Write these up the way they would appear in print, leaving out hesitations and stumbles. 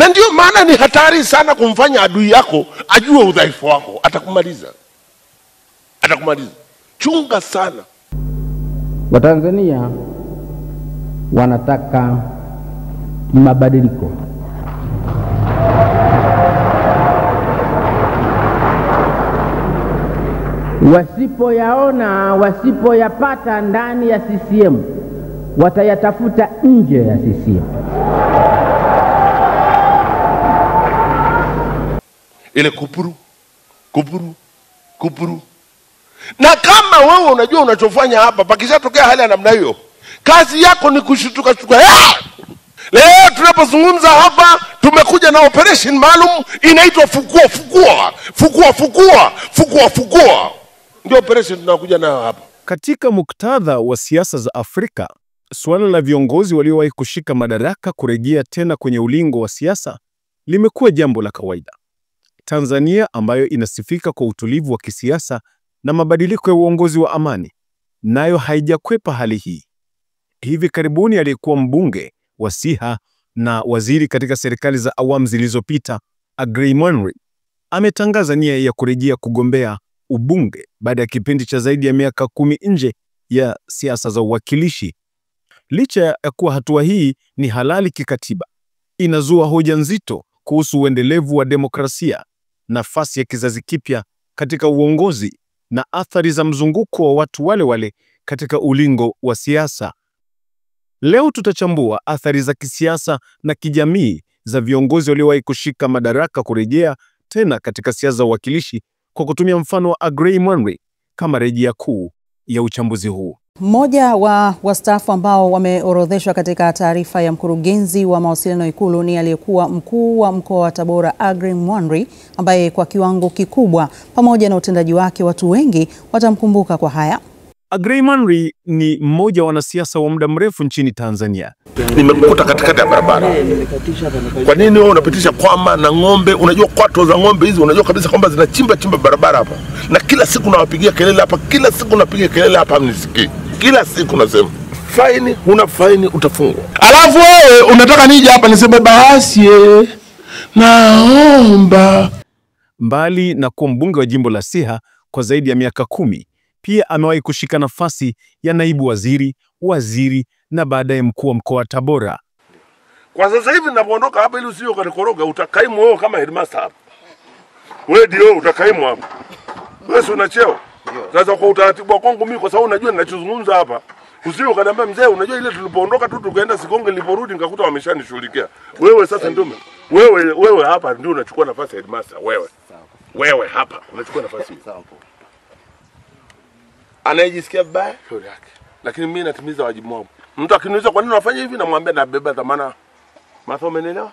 Na ndio maana ni hatari sana kumfanya adui yako ajue udhaifu wako, atakumaliza. Chunga sana. Watanzania wanataka mabadiliko. Wasipoyaona, wasipoyapata ndani ya CCM, watayatafuta nje ya CCM. Ile kupuru. Na kama wewe unajua unachofanya hapa, pakishatokea hali ya namna hiyo, kazi yako ni kushutuka. Leo tunapozungumza hapa, tumekuja na operation maalum inaitwa fukua. Ndio operation tunakuja nayo hapa. Katika muktadha wa siasa za Afrika, suala la viongozi waliowahi kushika madaraka kurejea tena kwenye ulingo wa siasa limekuwa jambo la kawaida. Tanzania, ambayo inasifika kwa utulivu wa kisiasa na mabadiliko ya uongozi wa amani, nayo haijakwepa hali hii. Hivi karibuni aliyekuwa mbunge wa Siha na waziri katika serikali za awamu zilizopita, Agrey Mwanri, ametangaza nia ya kurejea kugombea ubunge baada ya kipindi cha zaidi ya miaka 10 nje ya siasa za uwakilishi. Licha ya kuwa hatua hii ni halali kikatiba, inazua hoja nzito kuhusu uendelevu wa demokrasia, nafasi ya kizazi kipya katika uongozi na athari za mzunguko wa watu wale katika ulingo wa siasa. Leo tutachambua athari za kisiasa na kijamii za viongozi waliowahi kushika madaraka kurejea tena katika siasa za uwakilishi kwa kutumia mfano wa Agrey Mwanri kama rejea kuu ya uchambuzi huu. Mmoja wa wastaafu ambao wameorodheshwa katika taarifa ya mkurugenzi wa mawasiliano Ikulu ni aliyekuwa mkuu wa mkoa wa Tabora, Agrey Mwanri, ambaye kwa kiwango kikubwa pamoja na utendaji wake watu wengi watamkumbuka kwa haya. Agrey Mwanri ni mmoja wa wanasiasa wa muda mrefu nchini Tanzania. Nimekuta katikati ya barabara. Kwa nini wewe unapitisha kwama na ng'ombe? Unajua kwato za ng'ombe hizi, unajua kabisa kwamba zinachimba barabara hapa. Na kila siku nawapigia kelele hapa, kila siku napigia kelele hapa, mnisikii. Kila siku nasema, faini, una faini, utafungwa. Alafu wewe unataka nije hapa niseme basi naomba. Mbali na kuwa mbunge wa jimbo la Siha kwa zaidi ya miaka 10, pia amewahi kushika nafasi ya naibu waziri na baadaye mkuu wa mkoa wa Tabora. Kwa sasa hivi ninapoondoka hapa, ili usije ukanikoroga, utakaimu wewe kama headmaster hapa. Wewe ndio utakaimu hapa. Wewe si una cheo. Sasa kwa utaratibu wangu mimi, kwa sababu unajua ninachozungumza hapa, usije ukaniambia mzee, unajua ile tulipoondoka tu tukaenda Sikonge, niliporudi nikakuta wameshanishughulikia. Wewe sasa ndio wewe hapa ndio unachukua nafasi ya headmaster. Wewe hapa unachukua nafasi. Sawa. Anayejisikia vibaya shauri yake, lakini mimi natimiza wajibu wangu. Mtu akiniuliza kwa nini unafanya hivi, namwambia nabeba dhamana. Martha, umeelewa?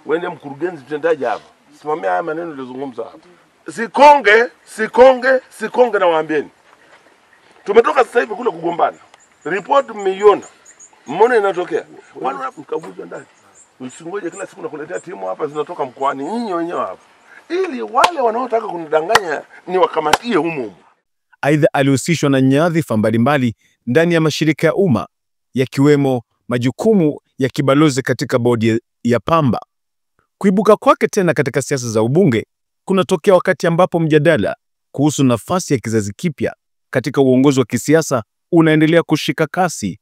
Wewe ndiye mkurugenzi mtendaji hapa, simamia haya maneno nilizozungumza hapa. Sikonge na waambieni. Tumetoka sasa hivi kule kugombana. Report mmeiona. Mbona inatokea? Wale mkavunja ndani. Usingoje kila siku nakuletea timu hapa zinatoka mkoani, nyinyi wenyewe hapa. Ili wale wanaotaka kunidanganya ni wakamatie humu. Aidha, alihusishwa na nyadhifa mbalimbali ndani ya mashirika ya umma, yakiwemo majukumu ya kibalozi katika bodi ya Pamba. Kuibuka kwake tena katika siasa za ubunge kunatokea wakati ambapo mjadala kuhusu nafasi ya kizazi kipya katika uongozi wa kisiasa unaendelea kushika kasi.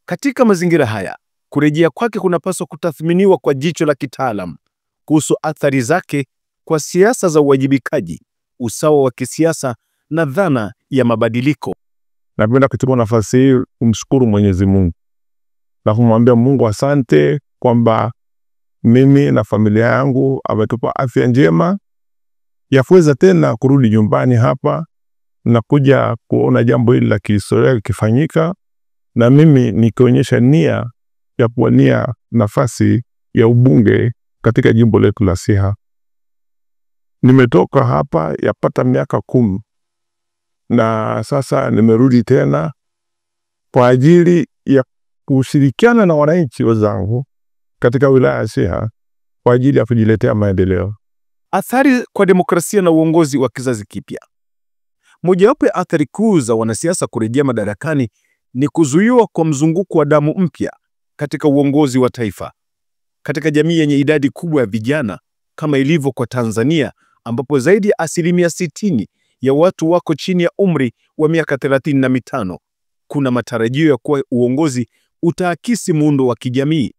Katika mazingira haya, kurejea kwake kunapaswa kutathminiwa kwa jicho la kitaalamu kuhusu athari zake kwa siasa za uwajibikaji, usawa wa kisiasa na dhana ya mabadiliko. Napenda kuchukua nafasi hii kumshukuru Mwenyezi Mungu na kumwambia Mungu asante kwamba mimi na familia yangu ametupa afya njema ya kuweza tena kurudi nyumbani hapa na kuja kuona jambo hili la kihistoria likifanyika, na mimi nikionyesha nia ya kuwania nafasi ya ubunge katika jimbo letu la Siha. Nimetoka hapa yapata miaka 10 na sasa nimerudi tena kwa ajili ya kushirikiana na wananchi wenzangu katika wilaya ya Siha kwa ajili ya kujiletea maendeleo. Athari kwa demokrasia na uongozi wa kizazi kipya. Mojawapo ya athari kuu za wanasiasa kurejea madarakani ni kuzuiwa kwa mzunguko wa damu mpya katika uongozi wa taifa. katika jamii yenye idadi kubwa ya vijana kama ilivyo kwa Tanzania, ambapo zaidi ya 60% ya watu wako chini ya umri wa miaka 35, kuna matarajio ya kuwa uongozi utaakisi muundo wa kijamii.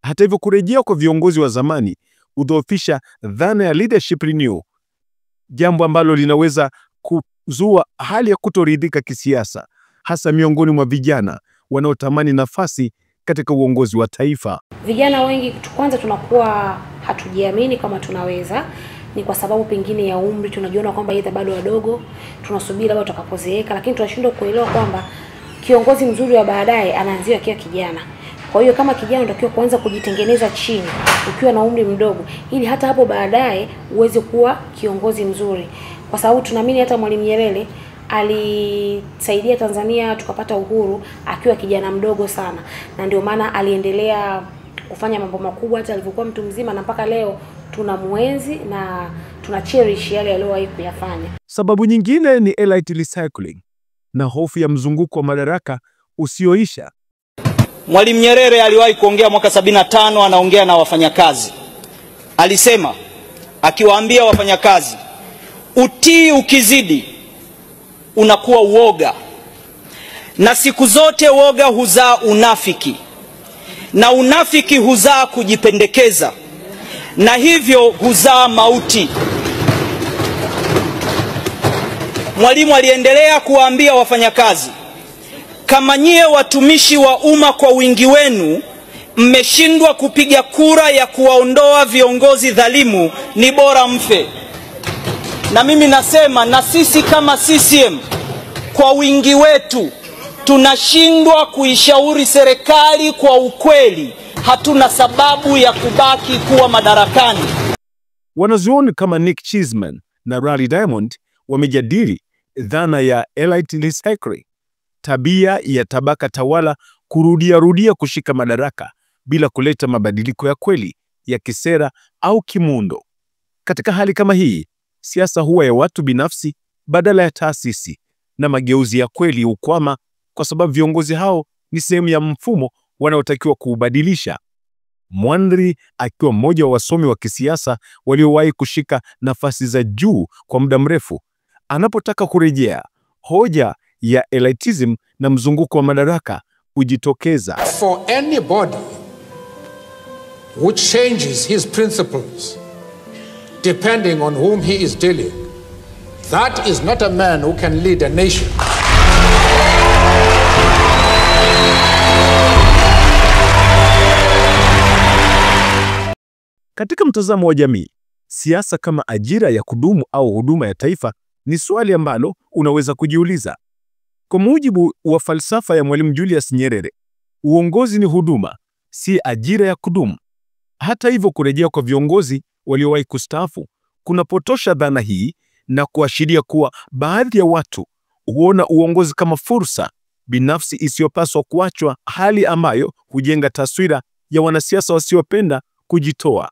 Hata hivyo, kurejea kwa viongozi wa zamani hudhoofisha dhana ya leadership renew, jambo ambalo linaweza kuzua hali ya kutoridhika kisiasa, hasa miongoni mwa vijana wanaotamani nafasi katika uongozi wa taifa. Vijana wengi kwanza tunakuwa hatujiamini kama tunaweza, ni kwa sababu pengine ya umri, tunajiona kwamba yeye bado wadogo, tunasubiri labda tutakapozeeka, lakini tunashindwa kuelewa kwamba kiongozi mzuri wa baadaye anaanzia akiwa kijana. Kwa hiyo kama kijana unatakiwa kuanza kujitengeneza chini ukiwa na umri mdogo, ili hata hapo baadaye uweze kuwa kiongozi mzuri. Kwa sababu tunaamini hata Mwalimu Nyerere alisaidia Tanzania tukapata uhuru akiwa kijana mdogo sana, na ndio maana aliendelea kufanya mambo makubwa hata alipokuwa mtu mzima, na mpaka leo tunamuenzi na tuna cherish yale aliyowahi kuyafanya. Sababu nyingine ni elite recycling na hofu ya mzunguko wa madaraka usioisha. Mwalimu Nyerere aliwahi kuongea mwaka 75, anaongea na wafanyakazi. Alisema akiwaambia wafanyakazi, utii ukizidi unakuwa uoga, na siku zote uoga huzaa unafiki, na unafiki huzaa kujipendekeza, na hivyo huzaa mauti. Mwalimu aliendelea kuwaambia wafanyakazi, kama nyie watumishi wa umma kwa wingi wenu mmeshindwa kupiga kura ya kuwaondoa viongozi dhalimu, ni bora mfe. Na mimi nasema, na sisi kama CCM kwa wingi wetu tunashindwa kuishauri serikali kwa ukweli, hatuna sababu ya kubaki kuwa madarakani. Wanazuoni kama Nick Cheesman na Rally Diamond wamejadili dhana ya elite recycling, tabia ya tabaka tawala kurudia kushika madaraka bila kuleta mabadiliko ya kweli ya kisera au kimuundo. Katika hali kama hii, siasa huwa ya watu binafsi badala ya taasisi, na mageuzi ya kweli hukwama kwa sababu viongozi hao ni sehemu ya mfumo wanaotakiwa kuubadilisha. Mwanri, akiwa mmoja wa wasomi wa kisiasa waliowahi kushika nafasi za juu kwa muda mrefu, anapotaka kurejea, hoja ya elitism na mzunguko wa madaraka hujitokeza. For anybody who changes his principles depending on whom he is dealing, that is not a man who can lead a nation. Katika mtazamo wa jamii, siasa kama ajira ya kudumu au huduma ya taifa ni swali ambalo unaweza kujiuliza. Kwa mujibu wa falsafa ya Mwalimu Julius Nyerere, uongozi ni huduma, si ajira ya kudumu. Hata hivyo, kurejea kwa viongozi waliowahi kustaafu kunapotosha dhana hii na kuashiria kuwa baadhi ya watu huona uongozi kama fursa binafsi isiyopaswa kuachwa, hali ambayo hujenga taswira ya wanasiasa wasiopenda kujitoa.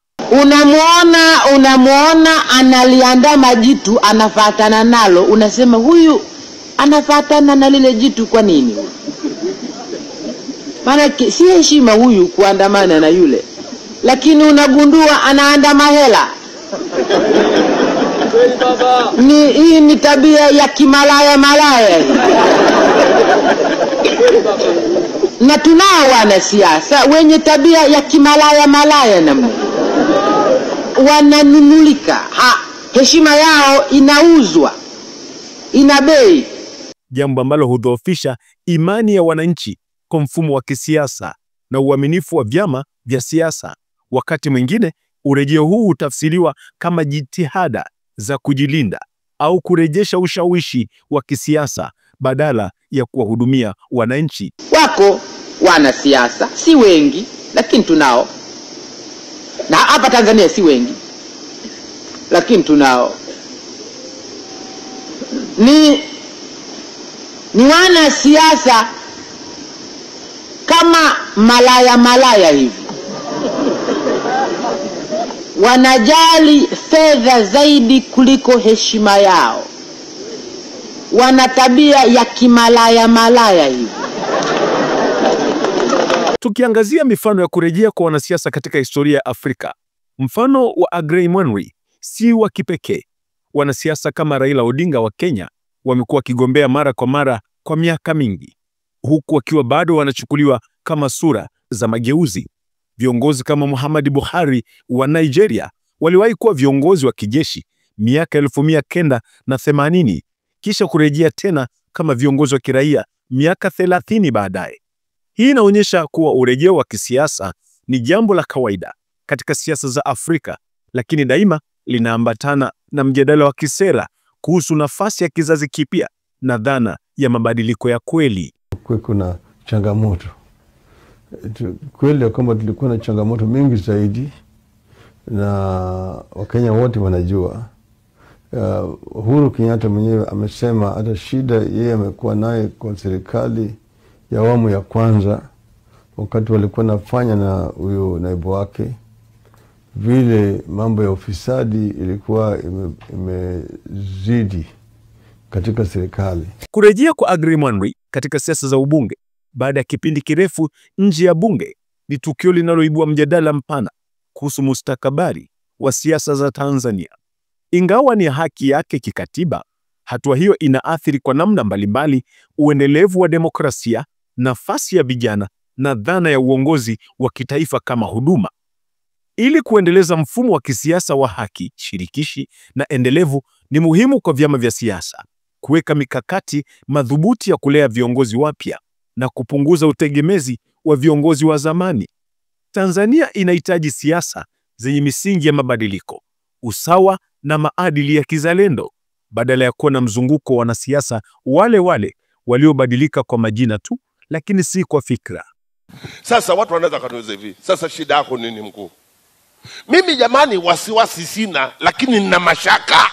Unamuona analiandama jitu, anafatana nalo, unasema huyu anafatana na lile jitu kwa nini? Maana si heshima huyu kuandamana na yule, lakini unagundua anaandama hela. Hii ni tabia ya kimalaya hii. Na tunao wanasiasa wenye tabia ya kimalaya namna, wananunulika, heshima yao inauzwa, ina bei, jambo ambalo hudhoofisha imani ya wananchi kwa mfumo wa kisiasa na uaminifu wa vyama vya siasa. Wakati mwingine urejeo huu utafsiriwa kama jitihada za kujilinda au kurejesha ushawishi wa kisiasa badala ya kuwahudumia wananchi. Wako wanasiasa, si wengi, lakini tunao. Na hapa Tanzania si wengi, lakini tunao. Ni wanasiasa kama malaya hivi. Wanajali fedha zaidi kuliko heshima yao. Wana tabia ya kimalaya hivi. Tukiangazia mifano ya kurejea kwa wanasiasa katika historia ya Afrika, mfano wa Agrey Mwanri si wa kipekee. Wanasiasa kama Raila Odinga wa Kenya wamekuwa wakigombea mara kwa mara kwa miaka mingi, huku wakiwa bado wanachukuliwa kama sura za mageuzi. Viongozi kama Muhammadu Buhari wa Nigeria waliwahi kuwa viongozi wa kijeshi miaka 1980 kisha kurejea tena kama viongozi wa kiraia miaka 30 baadaye. Hii inaonyesha kuwa urejeo wa kisiasa ni jambo la kawaida katika siasa za Afrika, lakini daima linaambatana na mjadala wa kisera kuhusu nafasi ya kizazi kipya na dhana ya mabadiliko ya kweli. Kuna changamoto. Kweli kwamba tulikuwa na changamoto mingi zaidi, na Wakenya wote wanajua. Uhuru Kenyatta mwenyewe amesema hata shida yeye amekuwa naye kwa serikali ya awamu ya kwanza, wakati walikuwa nafanya na huyo naibu wake, vile mambo ya ufisadi ilikuwa imezidi katika serikali. Kurejea kwa Agrey Mwanri katika siasa za ubunge baada ya kipindi kirefu nje ya bunge ni tukio linaloibua mjadala mpana kuhusu mustakabali wa siasa za Tanzania. Ingawa ni haki yake kikatiba, hatua hiyo inaathiri kwa namna mbalimbali uendelevu wa demokrasia, nafasi ya vijana na dhana ya uongozi wa kitaifa kama huduma. Ili kuendeleza mfumo wa kisiasa wa haki, shirikishi na endelevu, ni muhimu kwa vyama vya siasa kuweka mikakati madhubuti ya kulea viongozi wapya na kupunguza utegemezi wa viongozi wa zamani. Tanzania inahitaji siasa zenye misingi ya mabadiliko, usawa na maadili ya kizalendo, badala ya kuwa na mzunguko wa wanasiasa wale wale waliobadilika kwa majina tu, lakini si kwa fikra. Sasa watu wanaweza kaniuliza hivi, sasa shida yako nini mkuu? Mimi jamani, wasiwasi sina, lakini nina mashaka.